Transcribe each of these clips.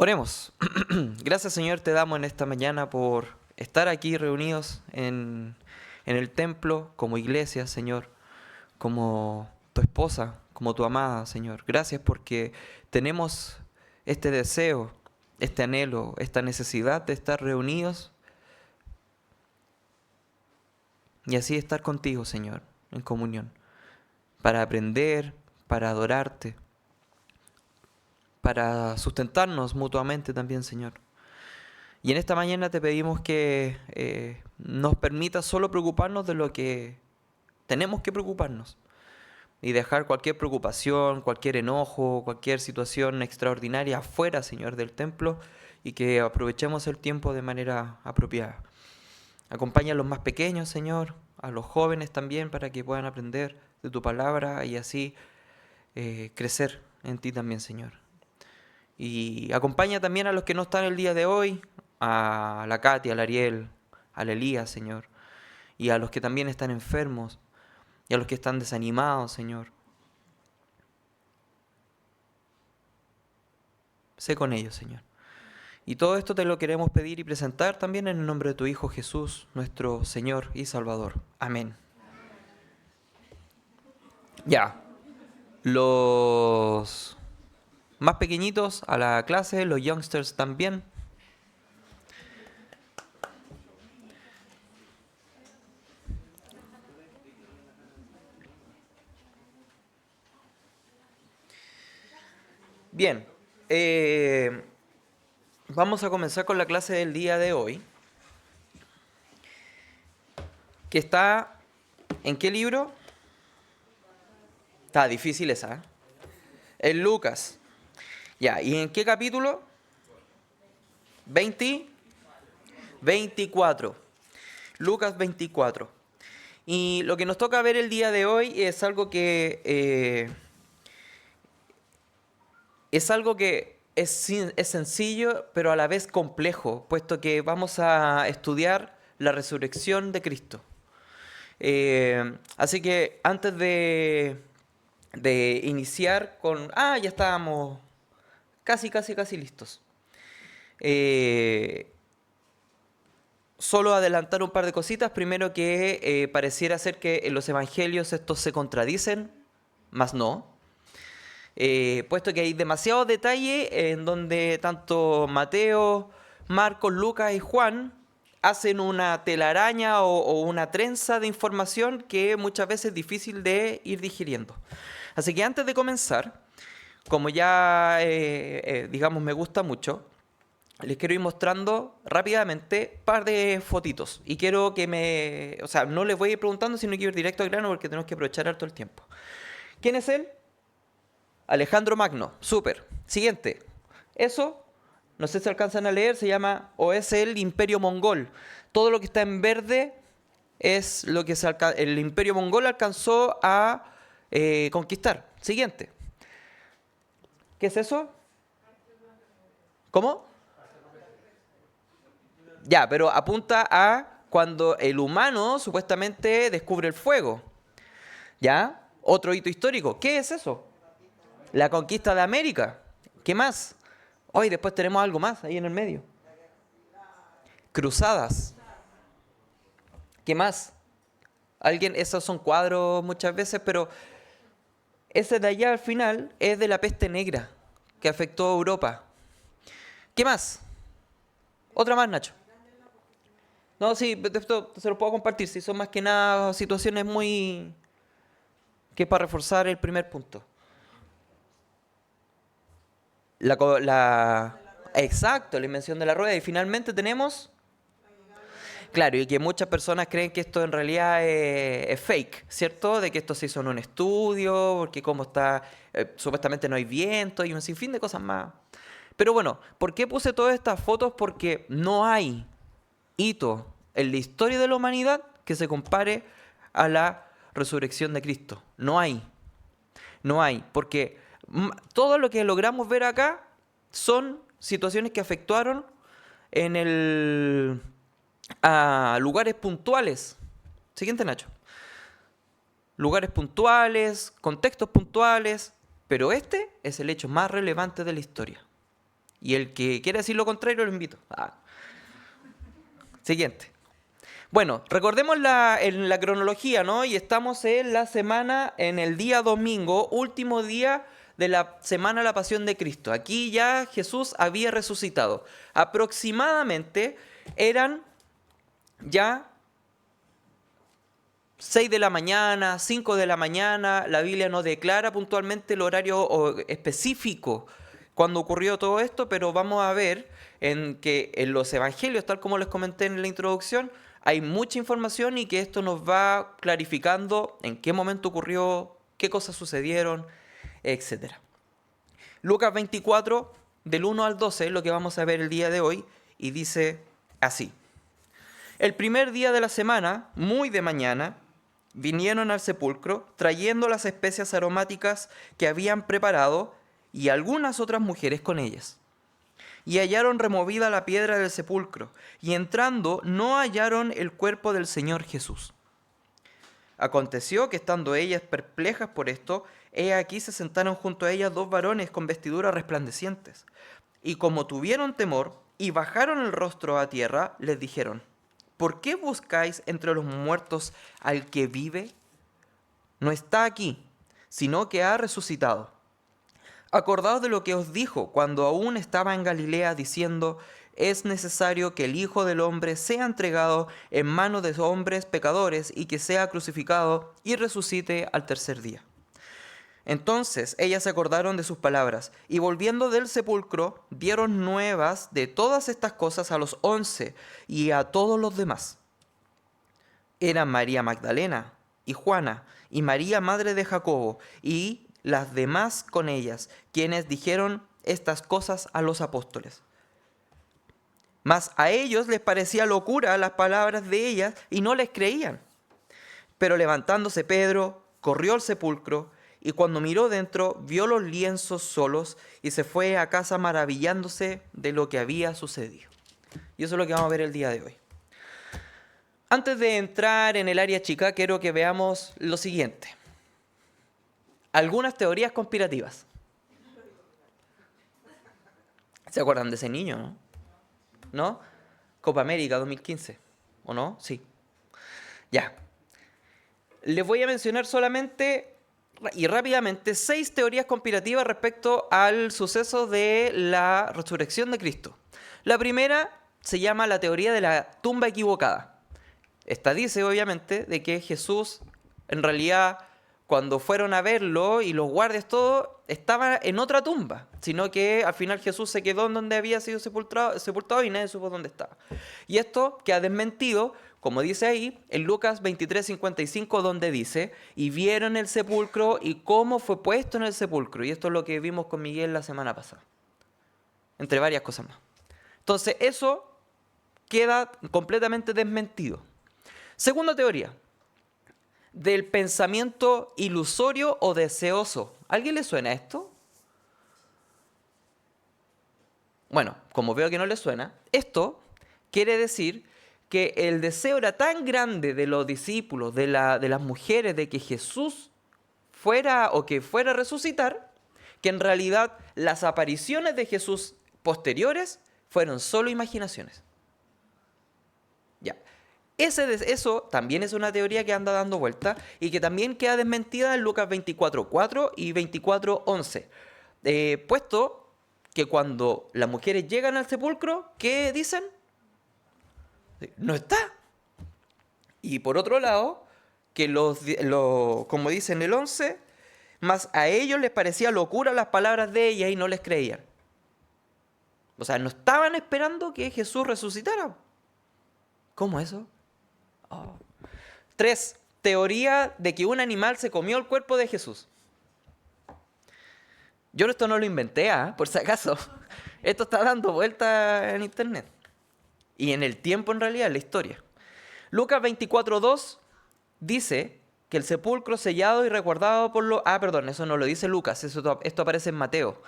Oremos. Gracias, Señor, te damos en esta mañana por estar aquí reunidos en el templo como iglesia, Señor, como tu esposa, como tu amada, Señor. Gracias porque tenemos este deseo, este anhelo, esta necesidad de estar reunidos y así estar contigo, Señor, en comunión, para aprender, para adorarte, para sustentarnos mutuamente también, Señor. Y en esta mañana te pedimos que nos permitas solo preocuparnos de lo que tenemos que preocuparnos y dejar cualquier preocupación, cualquier enojo, cualquier situación extraordinaria afuera, Señor, del templo y que aprovechemos el tiempo de manera apropiada. Acompaña a los más pequeños, Señor, a los jóvenes también para que puedan aprender de tu palabra y así crecer en ti también, Señor. Y acompaña también a los que no están el día de hoy, a la Katy, al Ariel, al Elías, Señor, y a los que también están enfermos, y a los que están desanimados, Señor. Sé con ellos, Señor. Y todo esto te lo queremos pedir y presentar también en el nombre de tu Hijo Jesús, nuestro Señor y Salvador. Amén. Ya, los más pequeñitos a la clase, los youngsters también. Bien, vamos a comenzar con la clase del día de hoy, que está, ¿en qué libro? Está difícil esa, ¿eh? En Lucas. Ya, ¿y en qué capítulo? 24. Lucas 24. Y lo que nos toca ver el día de hoy es algo que es sencillo, pero a la vez complejo, puesto que vamos a estudiar la resurrección de Cristo. Así que antes de iniciar con... ya estábamos casi listos. Solo adelantar un par de cositas. Primero que pareciera ser que en los evangelios estos se contradicen, mas no. Puesto que hay demasiado detalle en donde tanto Mateo, Marcos, Lucas y Juan hacen una telaraña o una trenza de información que muchas veces es difícil de ir digiriendo. Así que antes de comenzar, como ya digamos me gusta mucho, les quiero ir mostrando rápidamente un par de fotitos. Y quiero que o sea, no les voy a ir preguntando, sino que ir directo al grano porque tenemos que aprovechar harto el tiempo. ¿Quién es él? Alejandro Magno. Súper. Siguiente. Eso, no sé si alcanzan a leer, se llama o es el Imperio Mongol. Todo lo que está en verde es lo que el Imperio Mongol alcanzó a conquistar. Siguiente. ¿Qué es eso? ¿Cómo? Ya, pero apunta a cuando el humano supuestamente descubre el fuego. ¿Ya? Otro hito histórico. ¿Qué es eso? La conquista de América. ¿Qué más? Hoy después tenemos algo más ahí en el medio. Cruzadas. ¿Qué más? Esos son cuadros muchas veces, pero ese de allá al final es de la peste negra que afectó a Europa. ¿Qué más? Otra más, Nacho. No, sí, esto se lo puedo compartir. Si son más que nada situaciones muy... que es para reforzar el primer punto. Exacto, la invención de la rueda. Y finalmente tenemos... Claro, y que muchas personas creen que esto en realidad es fake, ¿cierto? De que esto se hizo en un estudio, porque como está... supuestamente no hay viento y un sinfín de cosas más. Pero bueno, ¿por qué puse todas estas fotos? Porque no hay hito en la historia de la humanidad que se compare a la resurrección de Cristo. No hay. No hay. Porque todo lo que logramos ver acá son situaciones que afectuaron a lugares puntuales. Siguiente, Nacho. Lugares puntuales, contextos puntuales, pero este es el hecho más relevante de la historia. Y el que quiera decir lo contrario, lo invito. Siguiente. Bueno, recordemos en la cronología, ¿no? Y estamos en la semana, en el día domingo, último día de la semana de la Pasión de Cristo. Aquí ya Jesús había resucitado. Aproximadamente eran ya 6 de la mañana, 5 de la mañana. La Biblia no declara puntualmente el horario específico cuando ocurrió todo esto, pero vamos a ver que en los evangelios, tal como les comenté en la introducción, hay mucha información y que esto nos va clarificando en qué momento ocurrió, qué cosas sucedieron, etc. Lucas 24, del 1 al 12, es lo que vamos a ver el día de hoy, y dice así. El primer día de la semana, muy de mañana, vinieron al sepulcro trayendo las especias aromáticas que habían preparado y algunas otras mujeres con ellas. Y hallaron removida la piedra del sepulcro, y entrando no hallaron el cuerpo del Señor Jesús. Aconteció que estando ellas perplejas por esto, he aquí se sentaron junto a ellas dos varones con vestiduras resplandecientes. Y como tuvieron temor y bajaron el rostro a tierra, les dijeron: ¿por qué buscáis entre los muertos al que vive? No está aquí, sino que ha resucitado. Acordaos de lo que os dijo cuando aún estaba en Galilea, diciendo: es necesario que el Hijo del Hombre sea entregado en manos de hombres pecadores y que sea crucificado y resucite al tercer día. Entonces ellas se acordaron de sus palabras, y volviendo del sepulcro, dieron nuevas de todas estas cosas a los 11 y a todos los demás. Eran María Magdalena y Juana, y María madre de Jacobo, y las demás con ellas, quienes dijeron estas cosas a los apóstoles. Mas a ellos les parecía locura las palabras de ellas, y no les creían. Pero levantándose Pedro, corrió al sepulcro, y cuando miró dentro, vio los lienzos solos, y se fue a casa maravillándose de lo que había sucedido. Y eso es lo que vamos a ver el día de hoy. Antes de entrar en el área chica, quiero que veamos lo siguiente. Algunas teorías conspirativas. ¿Se acuerdan de ese niño, no? ¿No? Copa América 2015, ¿o no? Sí. Ya. Les voy a mencionar solamente y rápidamente 6 teorías conspirativas respecto al suceso de la resurrección de Cristo. La primera se llama la teoría de la tumba equivocada. Esta dice, obviamente, de que Jesús, en realidad, cuando fueron a verlo y los guardias todo, estaba en otra tumba, sino que al final Jesús se quedó en donde había sido sepultado y nadie supo dónde estaba. Y esto queda desmentido, como dice ahí, en Lucas 23:55, donde dice: y vieron el sepulcro y cómo fue puesto en el sepulcro. Y esto es lo que vimos con Miguel la semana pasada, entre varias cosas más. Entonces eso queda completamente desmentido. Segunda teoría, del pensamiento ilusorio o deseoso. ¿A alguien le suena esto? Bueno, como veo que no le suena, esto quiere decir que el deseo era tan grande de los discípulos, de las mujeres, de que Jesús fuera o que fuera a resucitar, que en realidad las apariciones de Jesús posteriores fueron solo imaginaciones. Ya. Eso también es una teoría que anda dando vuelta y que también queda desmentida en Lucas 24:4 y 24:11. Puesto que cuando las mujeres llegan al sepulcro, ¿qué dicen? No está. Y por otro lado, que como dice en el 11, más a ellos les parecía locura las palabras de ella y no les creían. O sea, no estaban esperando que Jesús resucitara. ¿Cómo eso? 3. Teoría de que un animal se comió el cuerpo de Jesús. Yo esto no lo inventé, por si acaso. Esto está dando vuelta en internet. Y en el tiempo, en realidad, en la historia. Lucas 24:2 dice que el sepulcro sellado y resguardado por los... perdón, eso no lo dice Lucas, esto aparece en Mateo.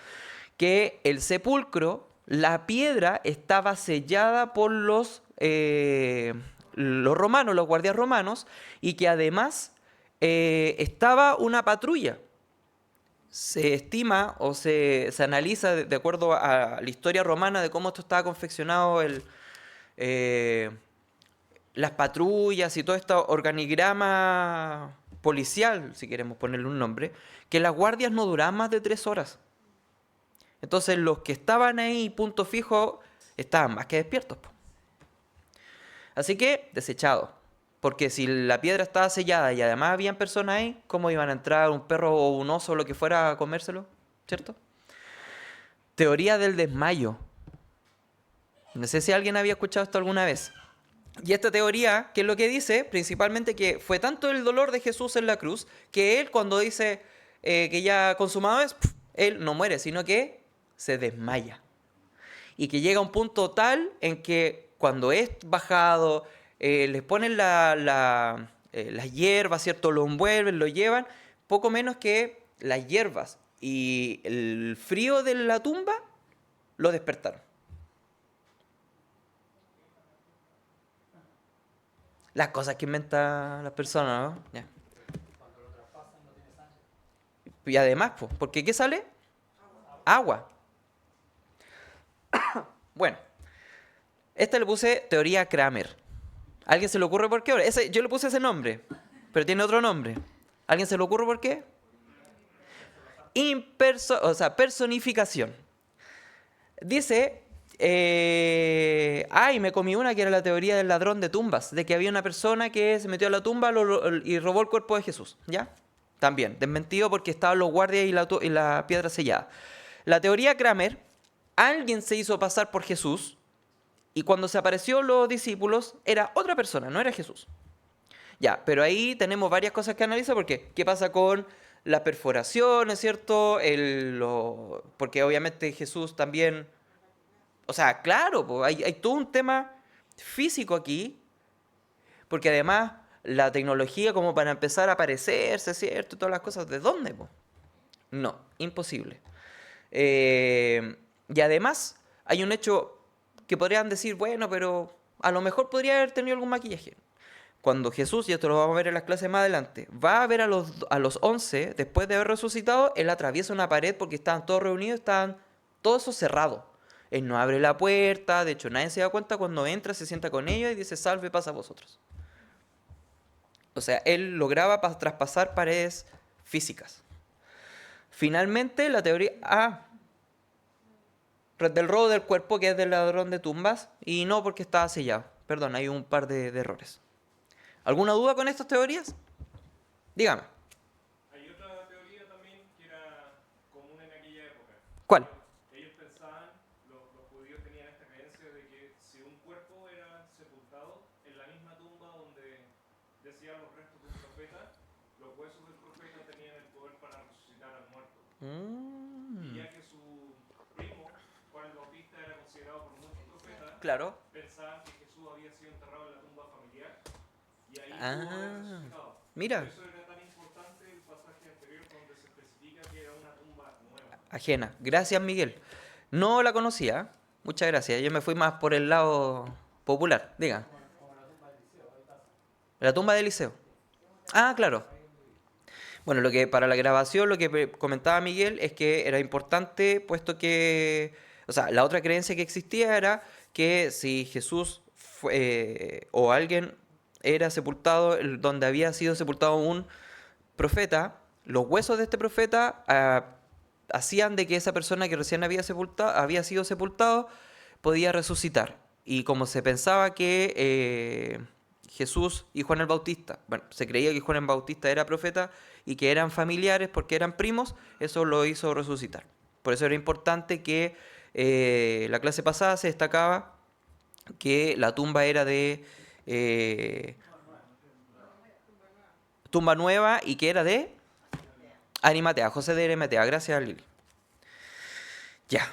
Que el sepulcro, la piedra, estaba sellada por los romanos, los guardias romanos, y que además estaba una patrulla se estima o se analiza de acuerdo a la historia romana de cómo esto estaba confeccionado, eh, las patrullas y todo este organigrama policial, si queremos ponerle un nombre, que las guardias no duraban más de 3 horas. Entonces los que estaban ahí, punto fijo, estaban más que despiertos. Así que, desechado. Porque si la piedra estaba sellada y además habían personas ahí, ¿cómo iban a entrar un perro o un oso o lo que fuera a comérselo? ¿Cierto? Teoría del desmayo. No sé si alguien había escuchado esto alguna vez. Y esta teoría, ¿qué es lo que dice? Principalmente que fue tanto el dolor de Jesús en la cruz, que él cuando dice que ya consumado es, él no muere, sino que se desmaya. Y que llega a un punto tal en que cuando es bajado, les ponen las hierbas, ¿cierto? Lo envuelven, lo llevan, poco menos que las hierbas y el frío de la tumba lo despertaron. Las cosas que inventan las personas, ¿no? Ya. Y además, porque ¿qué sale? Agua. Bueno, esta le puse teoría Kramer. ¿Alguien se le ocurre por qué? Yo le puse ese nombre, pero tiene otro nombre. ¿Alguien se le ocurre por qué? Personificación. Dice, me comí una que era la teoría del ladrón de tumbas, de que había una persona que se metió a la tumba y robó el cuerpo de Jesús, ¿ya? También, desmentido porque estaban los guardias y la piedra sellada. La teoría Kramer, alguien se hizo pasar por Jesús y cuando se apareció los discípulos era otra persona, no era Jesús. Ya, pero ahí tenemos varias cosas que analizar porque ¿qué pasa con las perforaciones, cierto? Porque obviamente Jesús también, o sea, claro, hay todo un tema físico aquí, porque además la tecnología como para empezar a aparecerse, ¿cierto? Todas las cosas, ¿de dónde? No, imposible. Y además hay un hecho que podrían decir, bueno, pero a lo mejor podría haber tenido algún maquillaje. Cuando Jesús, y esto lo vamos a ver en las clases más adelante, va a ver a los 11, después de haber resucitado, él atraviesa una pared porque estaban todos reunidos, estaban todo eso cerrado. Él no abre la puerta, de hecho nadie se da cuenta cuando entra, se sienta con ellos y dice, salve, pasa a vosotros. O sea, él lograba traspasar paredes físicas. Finalmente, la teoría del robo del cuerpo, que es del ladrón de tumbas, y no porque estaba sellado. Perdón, hay un par de errores. ¿Alguna duda con estas teorías? Dígame. Hay otra teoría también que era común en aquella época. ¿Cuál? Ellos pensaban, los judíos tenían esta creencia de que si un cuerpo era sepultado en la misma tumba donde decían los restos de un profeta, los huesos del profeta tenían el poder para resucitar al muerto. Y ya que su primo, Juan el Bautista, era considerado por muchos profetas, Claro. pensaban que Jesús había sido enterrado en la tumba familiar y ahí pudo haber resucitado. Mira. Por eso era tan importante el pasaje anterior donde se especifica que era una tumba nueva. Ajena. Gracias, Miguel. No la conocía. Muchas gracias. Yo me fui más por el lado popular. Diga. La tumba de Eliseo. Ah, claro. Bueno, lo que para la grabación, lo que comentaba Miguel es que era importante, puesto que, o sea, la otra creencia que existía era que si Jesús o alguien era sepultado donde había sido sepultado un profeta, los huesos de este profeta hacían de que esa persona que recién había sido sepultado podía resucitar. Y como se pensaba que Jesús y Juan el Bautista, bueno, se creía que Juan el Bautista era profeta y que eran familiares porque eran primos, eso lo hizo resucitar. Por eso era importante que la clase pasada se destacaba que la tumba era de tumba nueva y que era de Arimatea, José de Arimatea. Gracias, Lili. Ya.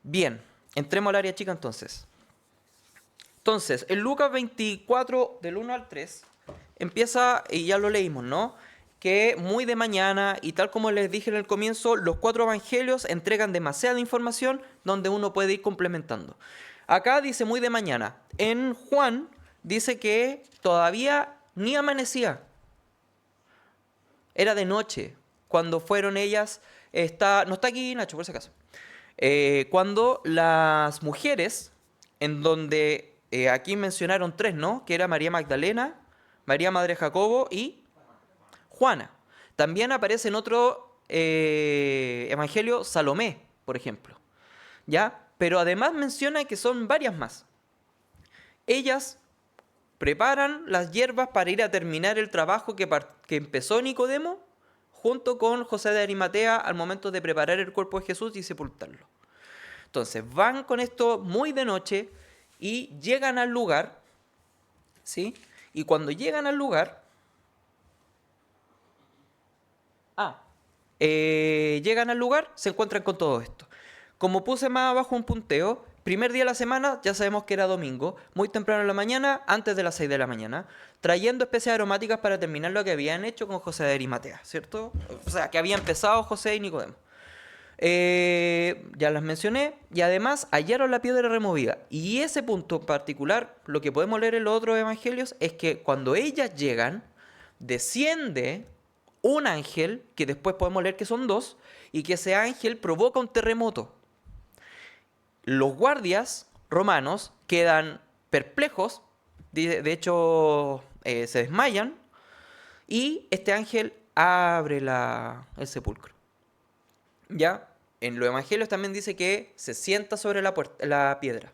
Bien. Entremos al área chica entonces. Entonces, en Lucas 24, del 1 al 3, empieza, y ya lo leímos, ¿no? Que muy de mañana, y tal como les dije en el comienzo, los 4 evangelios entregan demasiada información donde uno puede ir complementando. Acá dice muy de mañana. En Juan dice que todavía ni amanecía. Era de noche cuando fueron ellas no está aquí Nacho, por si acaso. Cuando las mujeres, en donde aquí mencionaron 3, ¿no? Que era María Magdalena, María Madre de Jacobo y Juana. También aparece en otro evangelio Salomé, por ejemplo. ¿Ya? Pero además menciona que son varias más. Ellas preparan las hierbas para ir a terminar el trabajo que empezó Nicodemo junto con José de Arimatea al momento de preparar el cuerpo de Jesús y sepultarlo. Entonces van con esto muy de noche y llegan al lugar, ¿sí? Y cuando llegan al lugar, se encuentran con todo esto. Como puse más abajo un punteo, primer día de la semana, ya sabemos que era domingo, muy temprano en la mañana, antes de las 6 de la mañana, trayendo especies aromáticas para terminar lo que habían hecho con José de Arimatea, ¿cierto? O sea, que había empezado José y Nicodemo. Ya las mencioné, y además hallaron la piedra removida. Y ese punto en particular, lo que podemos leer en los otros evangelios, es que cuando ellas llegan, desciende un ángel, que después podemos leer que son 2, y que ese ángel provoca un terremoto. Los guardias romanos quedan perplejos, de hecho se desmayan, y este ángel abre el sepulcro. ¿Ya? En los evangelios también dice que se sienta sobre la piedra.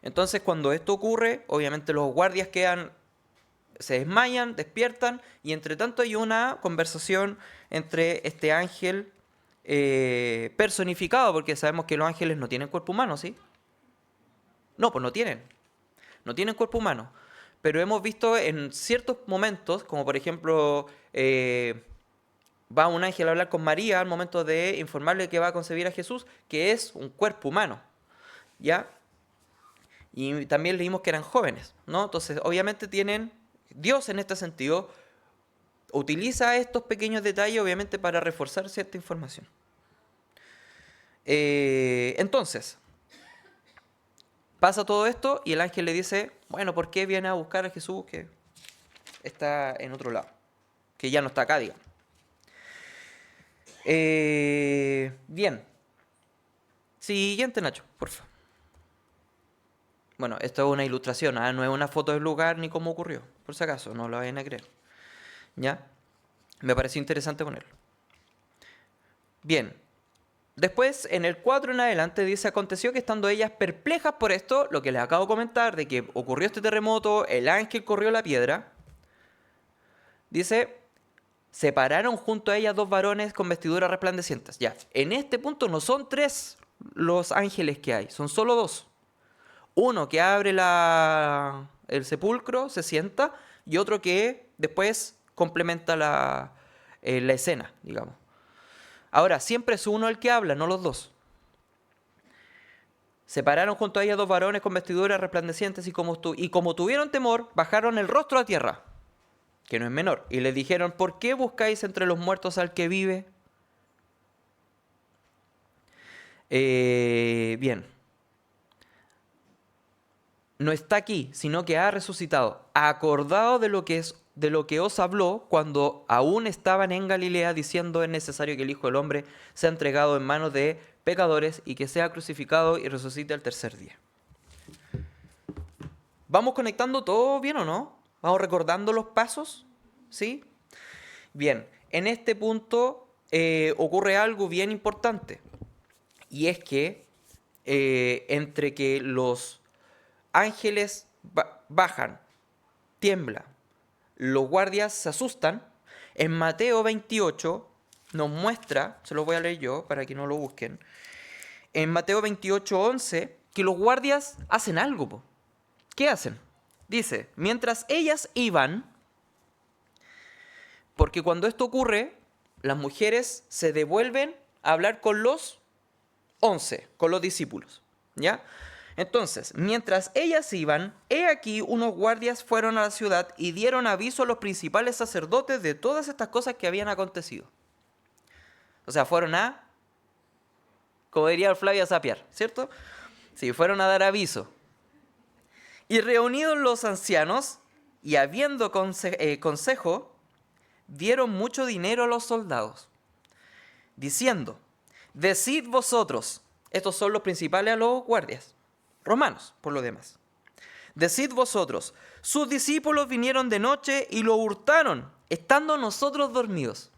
Entonces cuando esto ocurre, obviamente los guardias se desmayan, despiertan, y entre tanto hay una conversación entre este ángel personificado, porque sabemos que los ángeles no tienen cuerpo humano, ¿sí? No, pues no tienen cuerpo humano. Pero hemos visto en ciertos momentos, como por ejemplo, va un ángel a hablar con María al momento de informarle que va a concebir a Jesús, que es un cuerpo humano, ¿ya? Y también leímos que eran jóvenes, ¿no? Entonces, obviamente Dios en este sentido utiliza estos pequeños detalles, obviamente, para reforzar cierta información. Entonces, pasa todo esto y el ángel le dice, bueno, ¿por qué viene a buscar a Jesús que está en otro lado? Que ya no está acá, digamos. Bien. Siguiente, Nacho, por favor. Bueno, esto es una ilustración, no es una foto del lugar ni cómo ocurrió, por si acaso, no lo vayan a creer. ¿Ya? Me pareció interesante ponerlo. Bien. Después, en el 4 en adelante, dice, aconteció que estando ellas perplejas por esto, lo que les acabo de comentar, de que ocurrió este terremoto, el ángel corrió la piedra, dice, separaron junto a ellas 2 varones con vestiduras resplandecientes. Ya, en este punto no son 3 los ángeles que hay, son solo 2. Uno que abre el sepulcro, se sienta, y otro que después complementa la escena, digamos. Ahora, siempre es uno el que habla, no los 2. Separaron junto a ella 2 varones con vestiduras resplandecientes y como tuvieron temor, bajaron el rostro a tierra, que no es menor, y les dijeron, ¿por qué buscáis entre los muertos al que vive? Bien. No está aquí, sino que ha resucitado. Acordado de lo que os habló cuando aún estaban en Galilea, diciendo, es necesario que el Hijo del Hombre sea entregado en manos de pecadores y que sea crucificado y resucite al tercer día. ¿Vamos conectando todo bien o no? ¿Vamos recordando los pasos? ¿Sí? Bien, en este punto ocurre algo bien importante. Y es que entre que los ángeles bajan, tiembla, los guardias se asustan, en Mateo 28 nos muestra, se lo voy a leer yo para que no lo busquen, en Mateo 28:11, que los guardias hacen algo, po. ¿Qué hacen? Dice, mientras ellas iban, porque cuando esto ocurre, las mujeres se devuelven a hablar con los 11, con los discípulos, ¿ya? Entonces, mientras ellas iban, he aquí unos guardias fueron a la ciudad y dieron aviso a los principales sacerdotes de todas estas cosas que habían acontecido. O sea, fueron como diría Flavia, sapiar, ¿cierto? Sí, fueron a dar aviso. Y reunidos los ancianos, y habiendo consejo, dieron mucho dinero a los soldados, diciendo, decid vosotros, estos son los principales a los guardias, romanos por lo demás, decid vosotros, sus discípulos vinieron de noche y lo hurtaron, estando nosotros dormidos.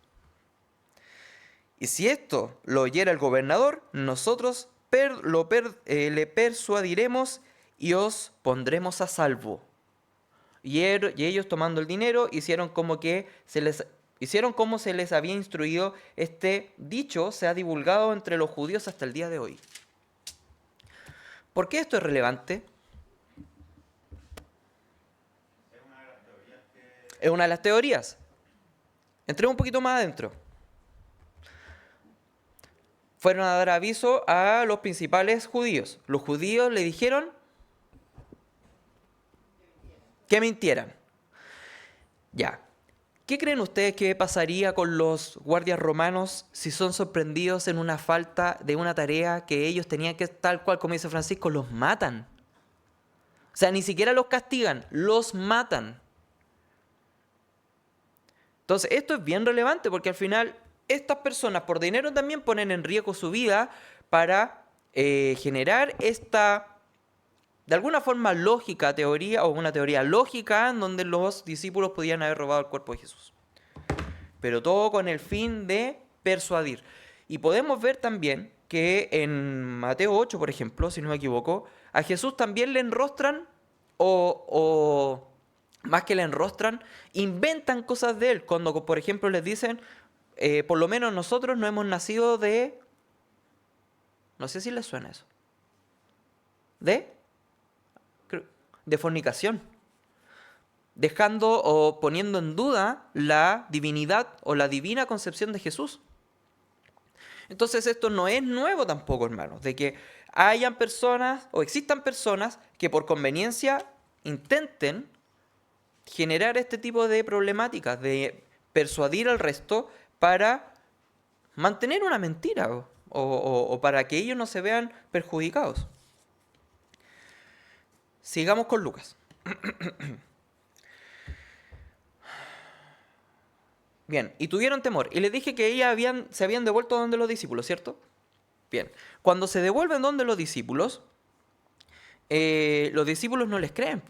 Y si esto lo oyera el gobernador, nosotros le persuadiremos y os pondremos a salvo. Y ellos, tomando el dinero, hicieron como se les había instruido. Este dicho se ha divulgado entre los judíos hasta el día de hoy. ¿Por qué esto es relevante? Es una de las teorías. Entremos un poquito más adentro. Fueron a dar aviso a los principales judíos. Los judíos le dijeron que mintieran. Ya. ¿Qué creen ustedes que pasaría con los guardias romanos si son sorprendidos en una falta de una tarea que ellos tenían que, tal cual como dice Francisco, los matan? O sea, ni siquiera los castigan, los matan. Entonces, esto es bien relevante porque al final estas personas por dinero también ponen en riesgo su vida para generar esta, de alguna forma, lógica teoría o una teoría lógica en donde los discípulos podían haber robado el cuerpo de Jesús. Pero todo con el fin de persuadir. Y podemos ver también que en Mateo 8, por ejemplo, si no me equivoco, a Jesús también le enrostran o más que le enrostran, inventan cosas de él. Cuando, por ejemplo, les dicen, por lo menos nosotros no hemos nacido de... No sé si les suena eso. De fornicación. Dejando o poniendo en duda la divinidad o la divina concepción de Jesús. Entonces esto no es nuevo tampoco, hermanos, de que hayan personas o existan personas que por conveniencia intenten generar este tipo de problemáticas, de persuadir al resto para mantener una mentira o para que ellos no se vean perjudicados. Sigamos con Lucas. Bien, y tuvieron temor. Y les dije que ellas se habían devuelto donde los discípulos, ¿cierto? Bien, cuando se devuelven donde los discípulos no les creen.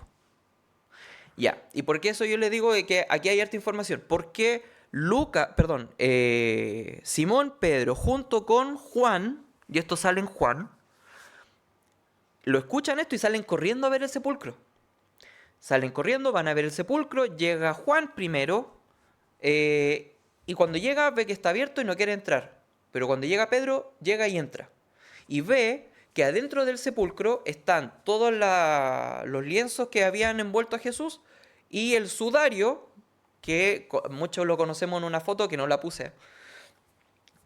Ya, ¿y por qué eso yo les digo que aquí hay harta información? Porque Simón Pedro junto con Juan, y esto sale en Juan, lo escuchan esto y salen corriendo a ver el sepulcro. Salen corriendo, van a ver el sepulcro, llega Juan primero, y cuando llega ve que está abierto y no quiere entrar. Pero cuando llega Pedro, llega y entra. Y ve que adentro del sepulcro están todos los lienzos que habían envuelto a Jesús y el sudario, que muchos lo conocemos en una foto que no la puse,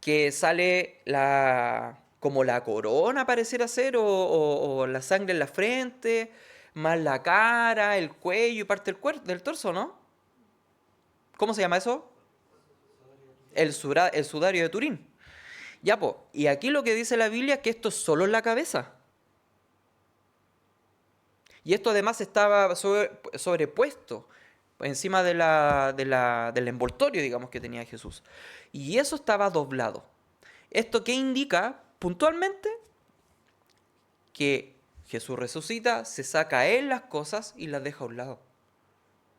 que sale como la corona pareciera ser, o la sangre en la frente, más la cara, el cuello y parte del torso, ¿no? ¿Cómo se llama eso? El sudario de Turín. Ya, pues, y aquí lo que dice la Biblia es que esto es solo en la cabeza. Y esto además estaba sobrepuesto encima del envoltorio, digamos, que tenía Jesús. Y eso estaba doblado. ¿Esto qué indica puntualmente? Que Jesús resucita, se saca a él las cosas y las deja a un lado.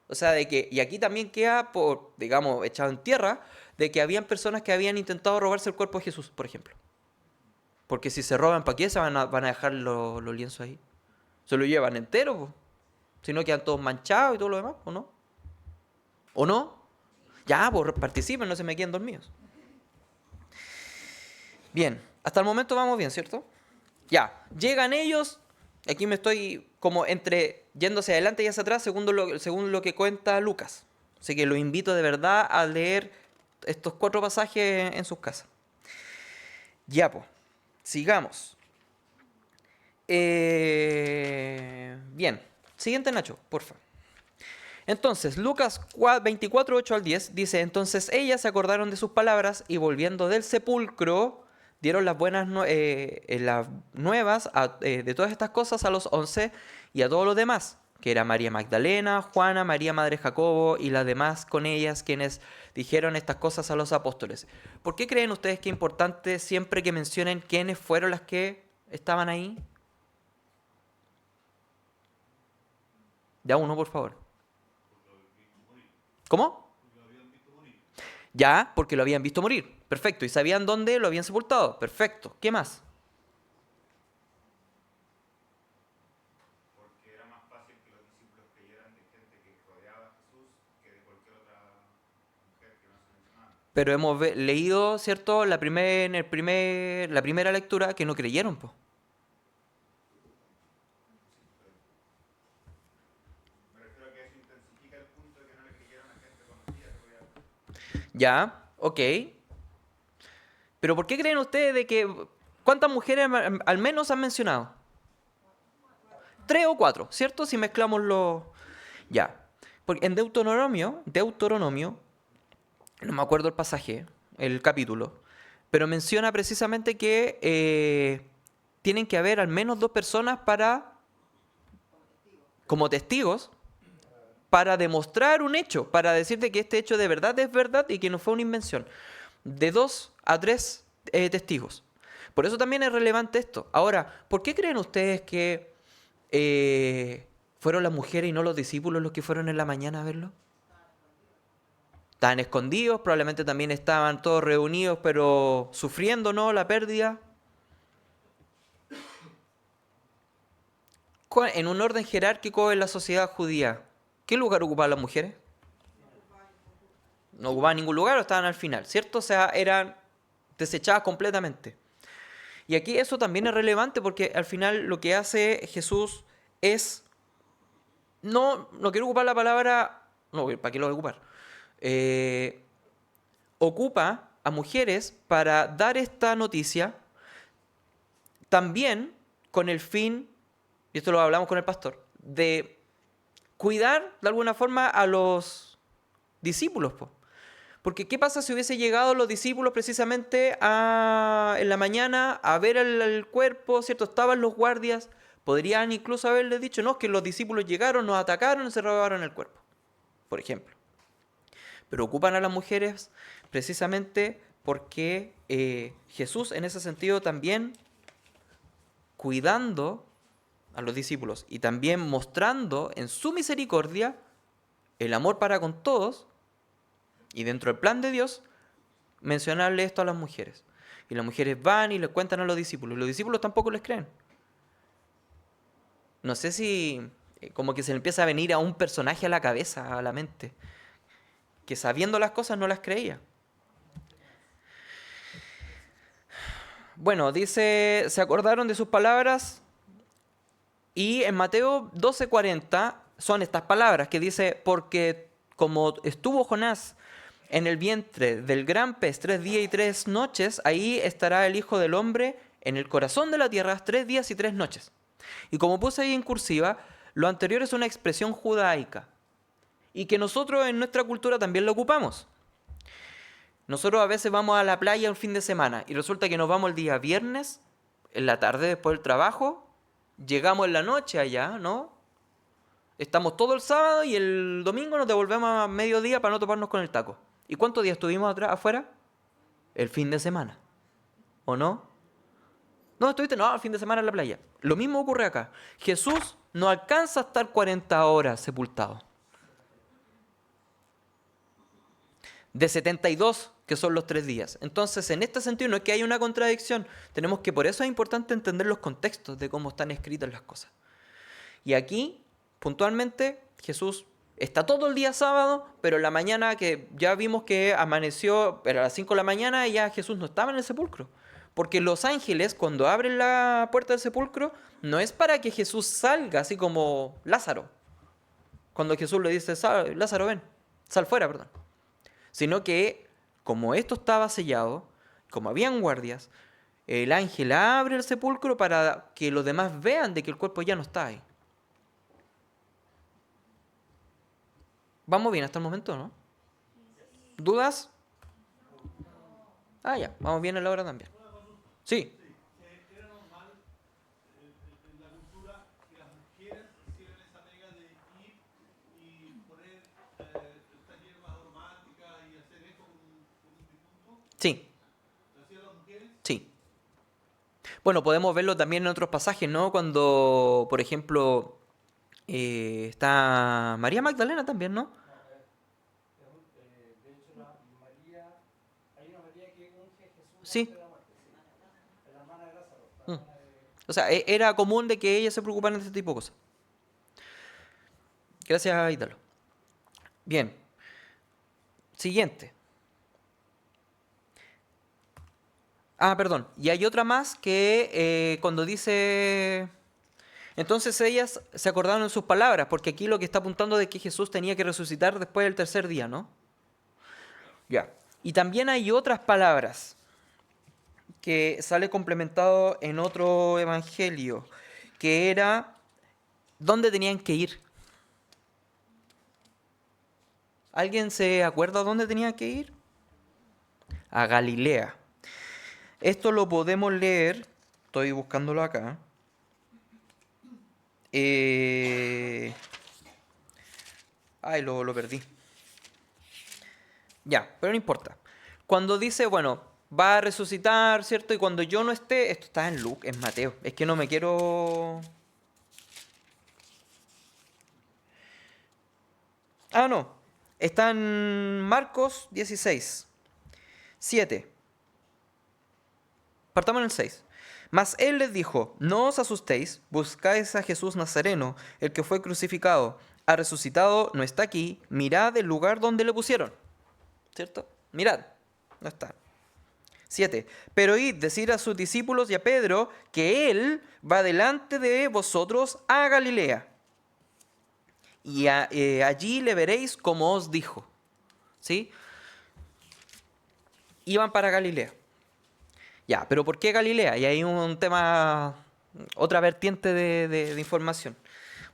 O sea, y aquí también queda, digamos, echado en tierra, de que habían personas que habían intentado robarse el cuerpo de Jesús, por ejemplo. Porque si se roban, ¿para qué se van a dejar los lienzos ahí? Se lo llevan entero, po. Si no quedan todos manchados y todo lo demás, ¿o no? ¿O no? Ya, pues participen, no se me queden dormidos. Bien, hasta el momento vamos bien, ¿cierto? Ya, llegan ellos, aquí me estoy como yendo hacia adelante y hacia atrás según lo que cuenta Lucas. Así que los invito de verdad a leer estos 4 pasajes en sus casas. Ya, pues, sigamos. Bien, siguiente Nacho, porfa. Entonces, Lucas 24, 8 al 10 dice, entonces ellas se acordaron de sus palabras y volviendo del sepulcro, dieron las nuevas de todas estas cosas a los 11 y a todos los demás. que era María Magdalena, Juana, María Madre de Jacobo y las demás con ellas quienes dijeron estas cosas a los apóstoles. ¿Por qué creen ustedes que es importante siempre que mencionen quiénes fueron las que estaban ahí? Ya uno, por favor. ¿Cómo? Ya, porque lo habían visto morir. Perfecto. ¿Y sabían dónde lo habían sepultado? Perfecto. ¿Qué más? Porque era más fácil que los discípulos creyeran de gente que rodeaba a Jesús que de cualquier otra mujer que no se mencionaba. Pero hemos leído, ¿cierto? La primera lectura que no creyeron, po. Me refiero a que eso intensifica el punto de que no le creyeron a gente conocida que rodeaba. Ya, ok. Pero ¿por qué creen ustedes de que... ¿Cuántas mujeres al menos han mencionado? 3 o 4, ¿cierto? Si mezclamos los... Ya. Porque en Deuteronomio, no me acuerdo el pasaje, el capítulo, pero menciona precisamente que tienen que haber al menos 2 personas como testigos, para demostrar un hecho, para decirte que este hecho de verdad es verdad y que no fue una invención. De 2 a 3 testigos. Por eso también es relevante esto. Ahora, ¿por qué creen ustedes que fueron las mujeres y no los discípulos los que fueron en la mañana a verlo? Estaban escondidos, probablemente también estaban todos reunidos, pero sufriendo, ¿no?, la pérdida. En un orden jerárquico en la sociedad judía, ¿qué lugar ocupaban las mujeres? No ocupaban ningún lugar o estaban al final, ¿cierto? O sea, eran desechadas completamente. Y aquí eso también es relevante porque al final lo que hace Jesús es... No quiero ocupar la palabra... No, ¿para qué lo voy a ocupar? Ocupa a mujeres para dar esta noticia también con el fin, y esto lo hablamos con el pastor, de cuidar de alguna forma a los discípulos, po. Porque ¿qué pasa si hubiese llegado los discípulos precisamente en la mañana a ver el cuerpo, ¿cierto? Estaban los guardias, podrían incluso haberles dicho, no, que los discípulos llegaron, nos atacaron y se robaron el cuerpo, por ejemplo. Pero ocupan a las mujeres precisamente porque Jesús en ese sentido también cuidando a los discípulos y también mostrando en su misericordia el amor para con todos y dentro del plan de Dios mencionarle esto a las mujeres. Y las mujeres van y les cuentan a los discípulos. Los discípulos tampoco les creen. No sé si como que se le empieza a venir a un personaje a la cabeza, a la mente, que sabiendo las cosas no las creía. Bueno, dice, se acordaron de sus palabras y en Mateo 12:40 son estas palabras que dice, porque como estuvo Jonás en el vientre del gran pez 3 días y 3 noches, ahí estará el Hijo del Hombre en el corazón de la tierra 3 días y 3 noches. Y como puse ahí en cursiva, lo anterior es una expresión judaica y que nosotros en nuestra cultura también lo ocupamos. Nosotros a veces vamos a la playa un fin de semana y resulta que nos vamos el día viernes, en la tarde después del trabajo, llegamos en la noche allá, ¿no? Estamos todo el sábado y el domingo nos devolvemos a mediodía para no toparnos con el taco. ¿Y cuántos días estuvimos afuera? El fin de semana. ¿O no? No, estuviste, no, el fin de semana en la playa. Lo mismo ocurre acá. Jesús no alcanza a estar 40 horas sepultado. De 72, que son los 3 días. Entonces, en este sentido, no es que haya una contradicción. Tenemos que, por eso es importante entender los contextos de cómo están escritas las cosas. Y aquí, puntualmente, Jesús está todo el día sábado, pero en la mañana que ya vimos que amaneció, era a las 5 de la mañana, y ya Jesús no estaba en el sepulcro. Porque los ángeles, cuando abren la puerta del sepulcro, no es para que Jesús salga, así como Lázaro. Cuando Jesús le dice, Lázaro, ven, sal fuera, perdón. Sino que, como esto estaba sellado, como habían guardias, el ángel abre el sepulcro para que los demás vean de que el cuerpo ya no está ahí. ¿Vamos bien hasta el momento, no? ¿Dudas? Ah, ya, vamos bien a la hora también. Sí. Era normal en la cultura que las mujeres hicieran esa pega de Bueno, podemos verlo también en otros pasajes, ¿no? Cuando, por ejemplo, está María Magdalena también, ¿no? De hecho, hay una María que unge a Jesús Sí. antes de la muerte, sí. La hermana de Lázaro, la Mm. hermana de... O sea, era común de que ellas se preocuparan de este tipo de cosas. Gracias, Ítalo. Bien. Siguiente. Ah, perdón. Y hay otra más que cuando dice... Entonces ellas se acordaron de sus palabras, porque aquí lo que está apuntando de que Jesús tenía que resucitar después del tercer día, ¿no? Ya. Y también hay otras palabras que sale complementado en otro evangelio, que era dónde tenían que ir. ¿Alguien se acuerda dónde tenían que ir? A Galilea. Esto lo podemos leer, estoy buscándolo acá. Ay, lo perdí. Ya, pero no importa. Cuando dice, bueno, va a resucitar, ¿cierto? Y cuando yo no esté, esto está en Luke, en Mateo. Es que no me quiero... Ah, no. Está en Marcos 16, 7. Partamos en el 6. Mas él les dijo, no os asustéis, buscáis a Jesús Nazareno, el que fue crucificado. Ha resucitado, no está aquí, mirad el lugar donde le pusieron. ¿Cierto? Mirad, no está. 7. Pero id, decid a sus discípulos y a Pedro que él va delante de vosotros a Galilea. Y allí le veréis como os dijo. ¿Sí? Iban para Galilea. Ya, pero ¿por qué Galilea? Y hay un tema, otra vertiente de información.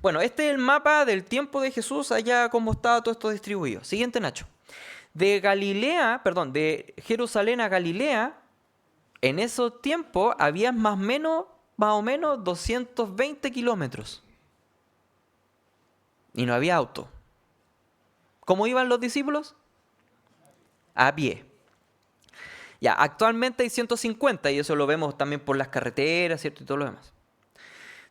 Bueno, este es el mapa del tiempo de Jesús, allá cómo estaba todo esto distribuido. Siguiente, Nacho. De Jerusalén a Galilea, en esos tiempos había más o menos 220 kilómetros. Y no había auto. ¿Cómo iban los discípulos? A pie. Ya, actualmente hay 150 y eso lo vemos también por las carreteras, ¿cierto? Y todo lo demás.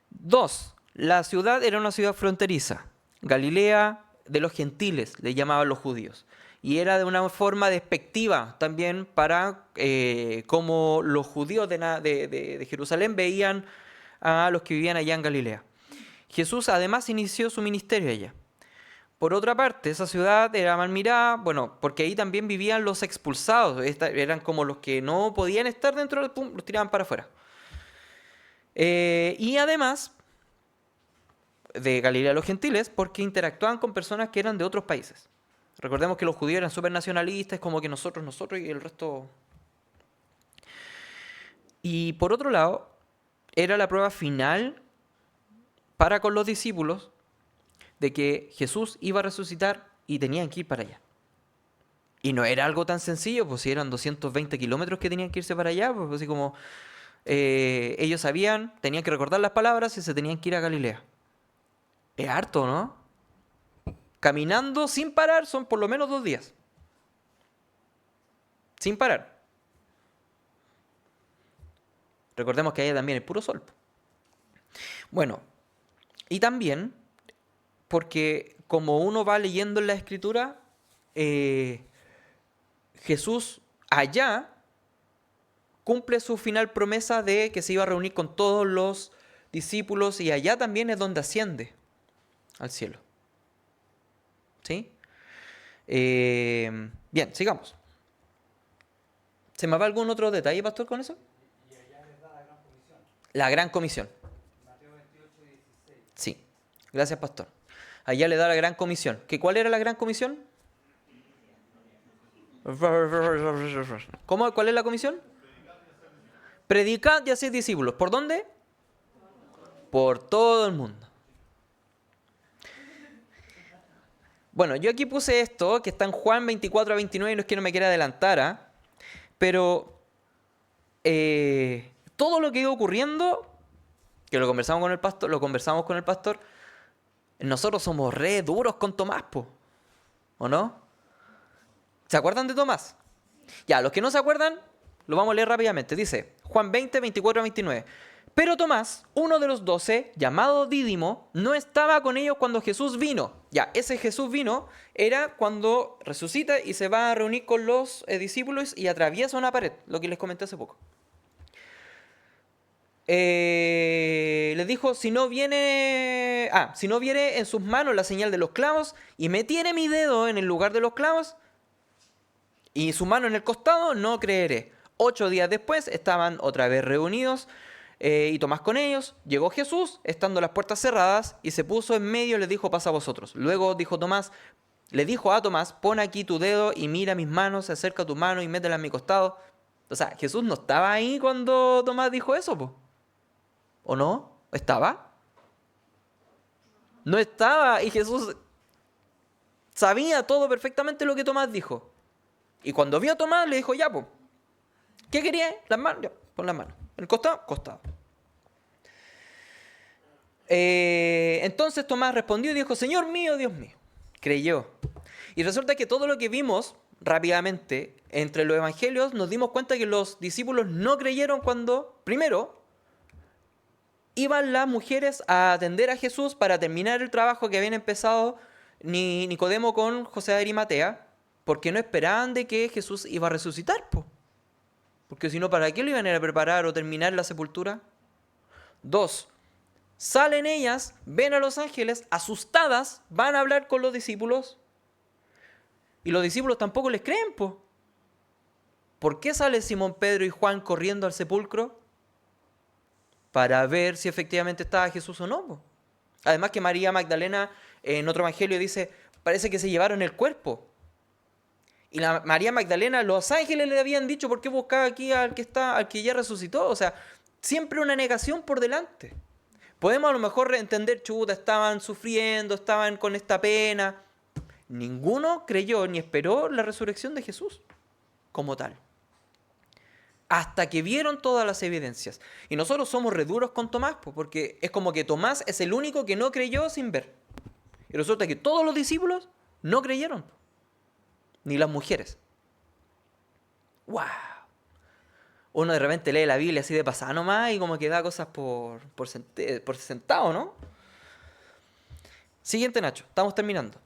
2. La ciudad era una ciudad fronteriza. Galilea de los gentiles, le llamaban los judíos. Y era de una forma despectiva también para cómo los judíos de Jerusalén veían a los que vivían allá en Galilea. Jesús además inició su ministerio allá. Por otra parte, esa ciudad era mal mirada, bueno, porque ahí también vivían los expulsados, eran como los que no podían estar dentro del pum, los tiraban para afuera. Y además de Galilea a los gentiles, porque interactuaban con personas que eran de otros países. Recordemos que los judíos eran súper nacionalistas, como que nosotros y el resto. Y por otro lado, era la prueba final para con los discípulos de que Jesús iba a resucitar y tenían que ir para allá. Y no era algo tan sencillo, pues si eran 220 kilómetros que tenían que irse para allá, pues así como ellos sabían, tenían que recordar las palabras y se tenían que ir a Galilea. Es harto, ¿no? Caminando sin parar son por lo menos 2 días. Sin parar. Recordemos que allá también es puro sol. Bueno, y también porque como uno va leyendo en la Escritura, Jesús allá cumple su final promesa de que se iba a reunir con todos los discípulos y allá también es donde asciende al cielo. ¿Sí? Bien, sigamos. ¿Se me va algún otro detalle, pastor, con eso? Y allá les da la gran comisión. La gran comisión. Mateo 28, 16. Sí. Gracias, pastor. Allá le da la gran comisión. ¿Cuál era la gran comisión? ¿Cuál es la comisión? Predicad y haced discípulos. ¿Por dónde? Por todo el mundo. Bueno, yo aquí puse esto, que está en Juan 24 a 29, y no es que no me quiera adelantar, pero todo lo que iba ocurriendo, que lo conversamos con el pastor, nosotros somos re duros con Tomás, ¿o no? ¿Se acuerdan de Tomás? Ya, los que no se acuerdan, Lo vamos a leer rápidamente. Dice, Juan 20, 24 a 29. Pero Tomás, uno de los 12, llamado Dídimo, no estaba con ellos cuando Jesús vino. Ya, ese Jesús vino era cuando resucita y se va a reunir con los discípulos y atraviesa una pared, lo que les comenté hace poco. Les dijo, si no viene en sus manos la señal de los clavos y metiere mi dedo en el lugar de los clavos y su mano en el costado, no creeré. 8 días después estaban otra vez reunidos y Tomás con ellos. Llegó Jesús, estando las puertas cerradas, y se puso en medio y les dijo, pasa a vosotros. Luego le dijo a Tomás, pon aquí tu dedo y mira mis manos, acerca tu mano y métela en mi costado. O sea, Jesús no estaba ahí cuando Tomás dijo eso, po. ¿O no? ¿Estaba? No estaba, y Jesús sabía todo perfectamente lo que Tomás dijo. Y cuando vio a Tomás le dijo, ya, po, ¿qué quería? Las manos, ya, pon las manos. ¿El costado? Costado. Entonces Tomás respondió y dijo, Señor mío, Dios mío. Creyó. Y resulta que todo lo que vimos rápidamente entre los evangelios nos dimos cuenta que los discípulos no creyeron cuando, primero, iban las mujeres a atender a Jesús para terminar el trabajo que habían empezado Nicodemo con José de Arimatea, porque no esperaban de que Jesús iba a resucitar, po. Porque si no, ¿para qué lo iban a ir a preparar o terminar la sepultura? 2. Salen ellas, ven a los ángeles, asustadas, van a hablar con los discípulos, y los discípulos tampoco les creen, po. ¿Por qué sale Simón Pedro y Juan corriendo al sepulcro? Para ver si efectivamente estaba Jesús o no, po. Además que María Magdalena en otro evangelio dice, parece que se llevaron el cuerpo. Y la María Magdalena, los ángeles le habían dicho, ¿por qué buscaba aquí al que ya resucitó? O sea, siempre una negación por delante. Podemos a lo mejor entender, chuta, estaban sufriendo, estaban con esta pena. Ninguno creyó ni esperó la resurrección de Jesús como tal. Hasta que vieron todas las evidencias. Y nosotros somos reduros con Tomás, porque es como que Tomás es el único que no creyó sin ver. Y resulta que todos los discípulos no creyeron. Ni las mujeres. ¡Wow! Uno de repente lee la Biblia así de pasada nomás y como que da cosas por sentado, ¿no? Siguiente, Nacho. Estamos terminando.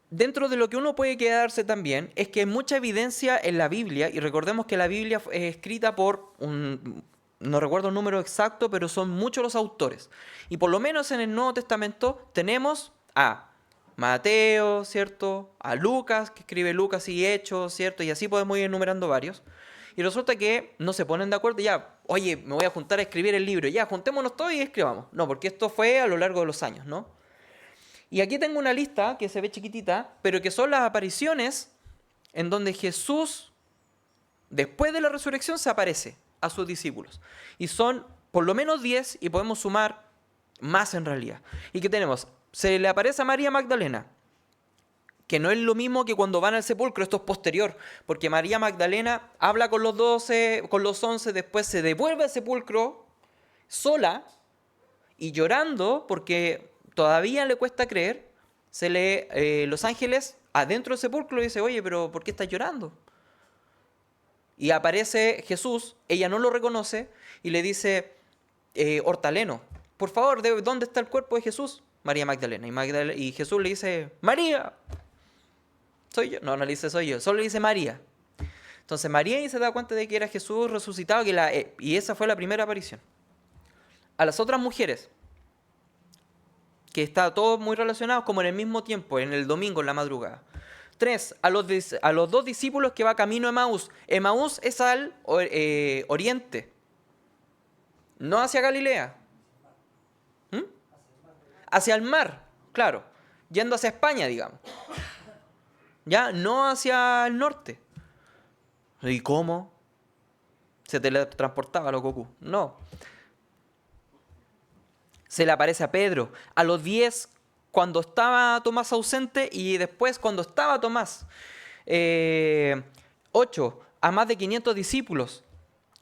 Dentro de lo que uno puede quedarse también es que hay mucha evidencia en la Biblia, y recordemos que la Biblia es escrita por no recuerdo el número exacto, pero son muchos los autores. Y por lo menos en el Nuevo Testamento tenemos a Mateo, ¿cierto? A Lucas, que escribe Lucas y Hechos, ¿cierto? Y así podemos ir enumerando varios. Y resulta que no se ponen de acuerdo, ya, oye, me voy a juntar a escribir el libro, ya, juntémonos todos y escribamos. No, porque esto fue a lo largo de los años, ¿no? Y aquí tengo una lista que se ve chiquitita, pero que son las apariciones en donde Jesús, después de la resurrección, se aparece a sus discípulos. Y son por lo menos 10 y podemos sumar más en realidad. ¿Y qué tenemos? Se le aparece a María Magdalena, que no es lo mismo que cuando van al sepulcro, esto es posterior, porque María Magdalena habla con los 12, con los 11, después se devuelve al sepulcro sola y llorando porque todavía le cuesta creer. Los ángeles adentro del sepulcro le dicen, oye, pero ¿por qué estás llorando? Y aparece Jesús, ella no lo reconoce y le dice, Hortaleno, por favor, ¿dónde está el cuerpo de Jesús? María Magdalena. Y Jesús le dice, María. ¿Soy yo? No le dice soy yo, solo le dice María. Entonces María se da cuenta de que era Jesús resucitado y esa fue la primera aparición. A las otras mujeres, que está todo muy relacionado, como en el mismo tiempo, en el domingo, en la madrugada. 3, a los 2 discípulos que va camino a Emaús. Emaús es al oriente, no hacia Galilea. Hacia el mar, claro, yendo hacia España, digamos. Ya, no hacia el norte. ¿Y cómo? Se teletransportaba a los Goku. No. Se le aparece a Pedro. A los 10, cuando estaba Tomás ausente, y después cuando estaba Tomás. 8, a más de 500 discípulos.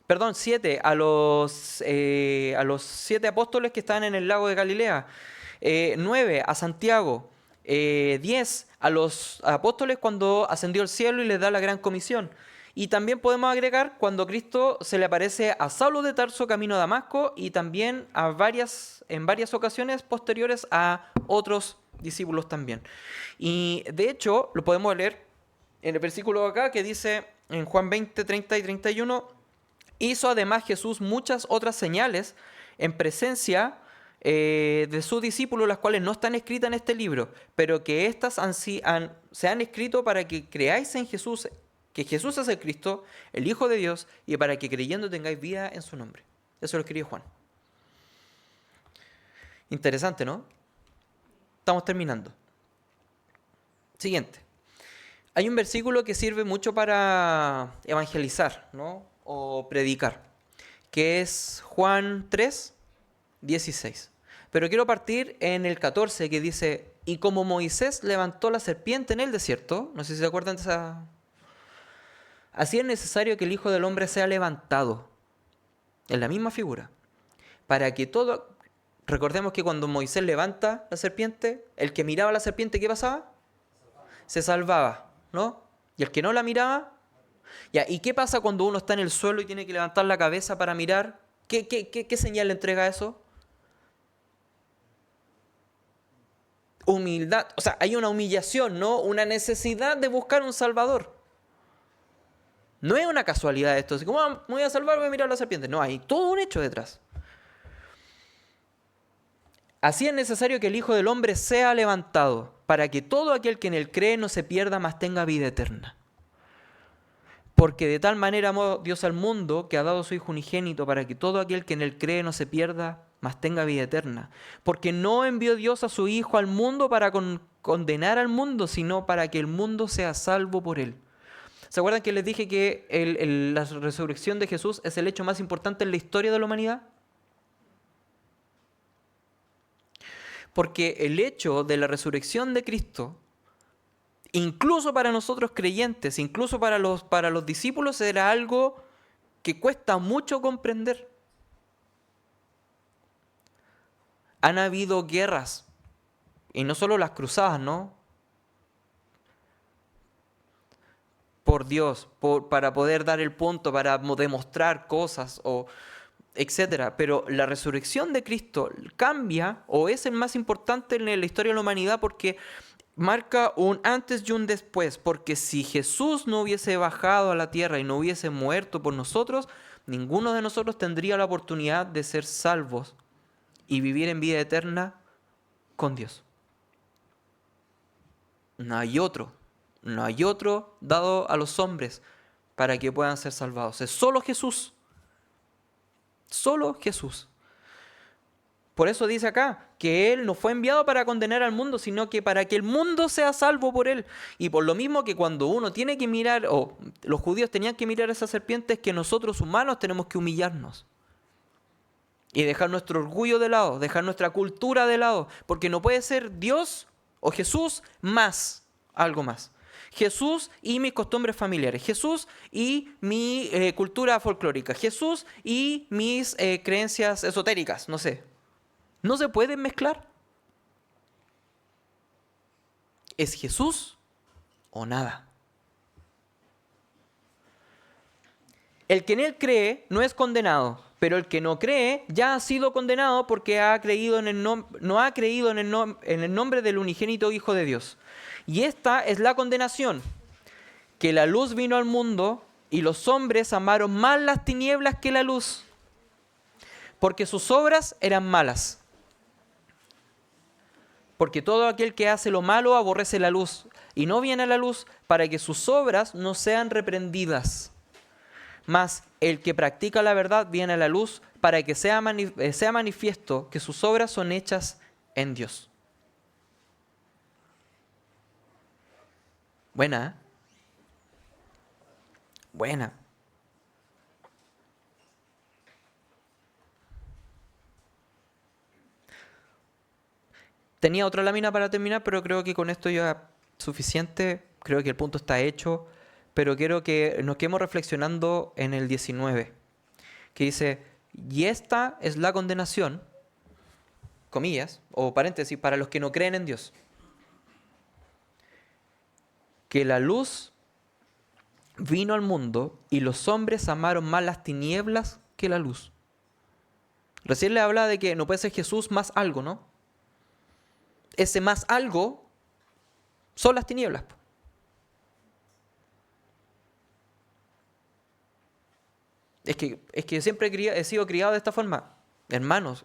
Perdón, 7, a los 7 apóstoles que estaban en el lago de Galilea. 9, a Santiago. 10, a los apóstoles cuando ascendió al cielo y les da la gran comisión. Y también podemos agregar cuando Cristo se le aparece a Saulo de Tarso camino a Damasco y también en varias ocasiones posteriores a otros discípulos también. Y de hecho lo podemos leer en el versículo acá que dice en Juan 20, 30 y 31, hizo además Jesús muchas otras señales en presencia de sus discípulos, las cuales no están escritas en este libro, pero que éstas se han escrito para que creáis en Jesús, que Jesús es el Cristo, el Hijo de Dios, y para que creyendo tengáis vida en su nombre. Eso lo escribió Juan. Interesante, ¿no? Estamos terminando. Siguiente. Hay un versículo que sirve mucho para evangelizar, ¿no? O predicar, que es Juan 3, 16. Pero quiero partir en el 14, que dice, y como Moisés levantó la serpiente en el desierto, no sé si se acuerdan de esa... Así es necesario que el Hijo del Hombre sea levantado, en la misma figura, para que todo... Recordemos que cuando Moisés levanta la serpiente, el que miraba la serpiente, ¿qué pasaba? Se salvaba, ¿no? Y el que no la miraba... Ya, ¿y qué pasa cuando uno está en el suelo y tiene que levantar la cabeza para mirar? ¿Qué señal le entrega eso? Humildad. O sea, hay una humillación, ¿no? Una necesidad de buscar un salvador. No es una casualidad esto. Así como, me voy a salvar, voy a mirar a la serpiente. No, hay todo un hecho detrás. Así es necesario que el Hijo del Hombre sea levantado, para que todo aquel que en él cree no se pierda, mas tenga vida eterna. Porque de tal manera amó Dios al mundo, que ha dado a su Hijo unigénito, para que todo aquel que en él cree no se pierda, mas tenga vida eterna. Porque no envió Dios a su Hijo al mundo para condenar al mundo, sino para que el mundo sea salvo por él. ¿Se acuerdan que les dije que la resurrección de Jesús es el hecho más importante en la historia de la humanidad? Porque el hecho de la resurrección de Cristo, incluso para nosotros creyentes, incluso para los discípulos, era algo que cuesta mucho comprender. Han habido guerras, y no solo las cruzadas, ¿no? Por Dios, para poder dar el punto, para demostrar cosas, etcétera. Pero la resurrección de Cristo cambia, o es el más importante en la historia de la humanidad, porque marca un antes y un después, porque si Jesús no hubiese bajado a la tierra y no hubiese muerto por nosotros, ninguno de nosotros tendría la oportunidad de ser salvos y vivir en vida eterna con Dios. No hay otro dado a los hombres para que puedan ser salvados. Es solo Jesús. Solo Jesús. Por eso dice acá que Él no fue enviado para condenar al mundo, sino que para que el mundo sea salvo por Él. Y por lo mismo que cuando uno tiene que mirar, o los judíos tenían que mirar a esas serpientes, que nosotros humanos tenemos que humillarnos. Y dejar nuestro orgullo de lado, dejar nuestra cultura de lado. Porque no puede ser Dios o Jesús más, algo más. Jesús y mis costumbres familiares, Jesús y mi cultura folclórica, Jesús y mis creencias esotéricas, no sé. No se pueden mezclar. ¿Es Jesús o nada? El que en él cree no es condenado, pero el que no cree ya ha sido condenado porque no ha creído en el nombre del unigénito Hijo de Dios. Y esta es la condenación, que la luz vino al mundo y los hombres amaron más las tinieblas que la luz, porque sus obras eran malas. Porque todo aquel que hace lo malo aborrece la luz y no viene a la luz para que sus obras no sean reprendidas. Mas el que practica la verdad viene a la luz para que sea manifiesto que sus obras son hechas en Dios. Buena, ¿eh? Buena. Tenía otra lámina para terminar, pero creo que con esto ya es suficiente. Creo que el punto está hecho. Pero quiero que nos quedemos reflexionando en el 19, que dice, y esta es la condenación, comillas, o paréntesis, para los que no creen en Dios. Que la luz vino al mundo y los hombres amaron más las tinieblas que la luz. Recién le hablaba de que no puede ser Jesús más algo, ¿no? Ese más algo son las tinieblas. Es que siempre he sido criado de esta forma. Hermanos,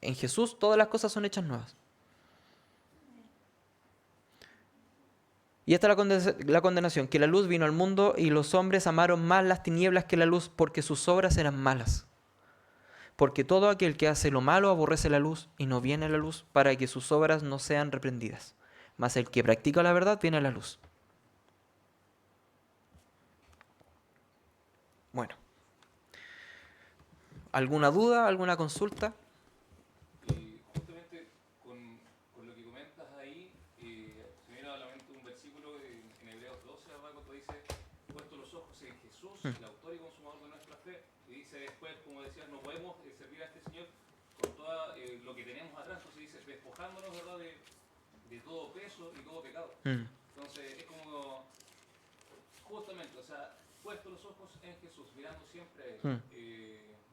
en Jesús todas las cosas son hechas nuevas. Y esta es la condenación, que la luz vino al mundo y los hombres amaron más las tinieblas que la luz porque sus obras eran malas. Porque todo aquel que hace lo malo aborrece la luz y no viene a la luz para que sus obras no sean reprendidas. Mas el que practica la verdad viene a la luz. Bueno. ¿Alguna duda? ¿Alguna consulta? Justamente con lo que comentas ahí, se me viene a la mente un versículo en Hebreos 12, ¿verdad? Cuando dice, puesto los ojos en Jesús, el autor y consumador de nuestra fe, y dice después, como decías, no podemos servir a este Señor con todo lo que tenemos atrás, entonces dice, despojándonos, ¿verdad?, de todo peso y todo pecado. Entonces es como, justamente, o sea, puesto los ojos en Jesús, mirando siempre a Él.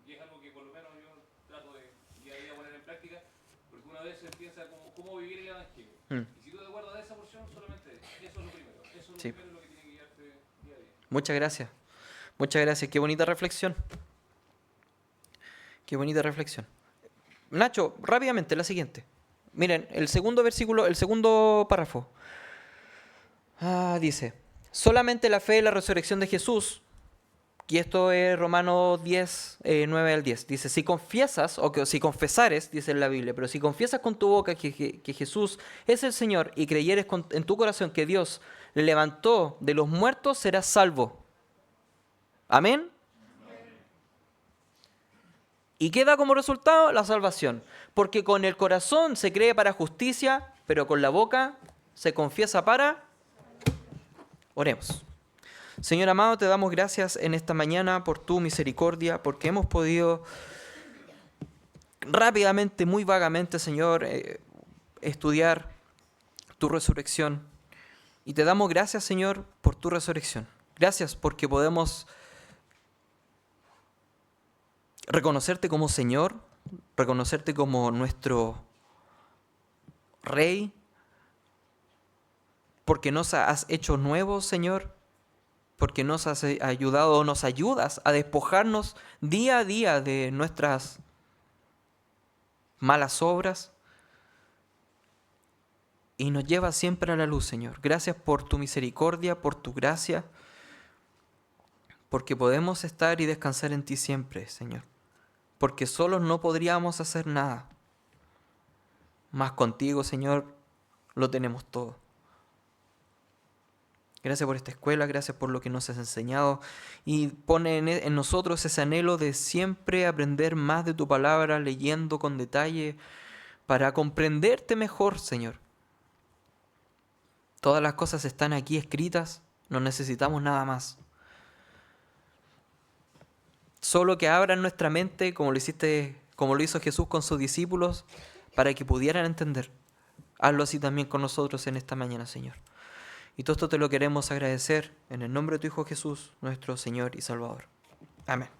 Y es algo que por lo menos yo trato de día a día poner en práctica, porque una vez se piensa cómo vivir el Evangelio. Y si tú te acuerdas de esa porción, solamente eso es lo primero. Eso es lo primero, lo que tiene que guiarte día a día. Muchas gracias. Muchas gracias. Qué bonita reflexión. Qué bonita reflexión. Nacho, rápidamente, la siguiente. Miren, el segundo versículo, el segundo párrafo. Dice, solamente la fe y la resurrección de Jesús. Y esto es Romanos 10, 9 al 10. Dice, si confiesas, o que si confesares, dice en la Biblia, pero si confiesas con tu boca que Jesús es el Señor y creyeres en tu corazón que Dios le levantó de los muertos, serás salvo. ¿Amén? Y queda como resultado la salvación. Porque con el corazón se cree para justicia, pero con la boca se confiesa para... Oremos. Señor amado, te damos gracias en esta mañana por tu misericordia, porque hemos podido rápidamente, muy vagamente, Señor, estudiar tu resurrección. Y te damos gracias, Señor, por tu resurrección. Gracias porque podemos reconocerte como Señor, reconocerte como nuestro Rey, porque nos has hecho nuevos, Señor, porque nos has ayudado o nos ayudas a despojarnos día a día de nuestras malas obras y nos llevas siempre a la luz, Señor. Gracias por tu misericordia, por tu gracia, porque podemos estar y descansar en ti siempre, Señor, porque solos no podríamos hacer nada, mas contigo, Señor, lo tenemos todo. Gracias por esta escuela, gracias por lo que nos has enseñado y pone en nosotros ese anhelo de siempre aprender más de tu palabra, leyendo con detalle para comprenderte mejor, Señor. Todas las cosas están aquí escritas, no necesitamos nada más. Solo que abran nuestra mente como lo hizo Jesús con sus discípulos para que pudieran entender. Hazlo así también con nosotros en esta mañana, Señor. Y todo esto te lo queremos agradecer en el nombre de tu Hijo Jesús, nuestro Señor y Salvador. Amén.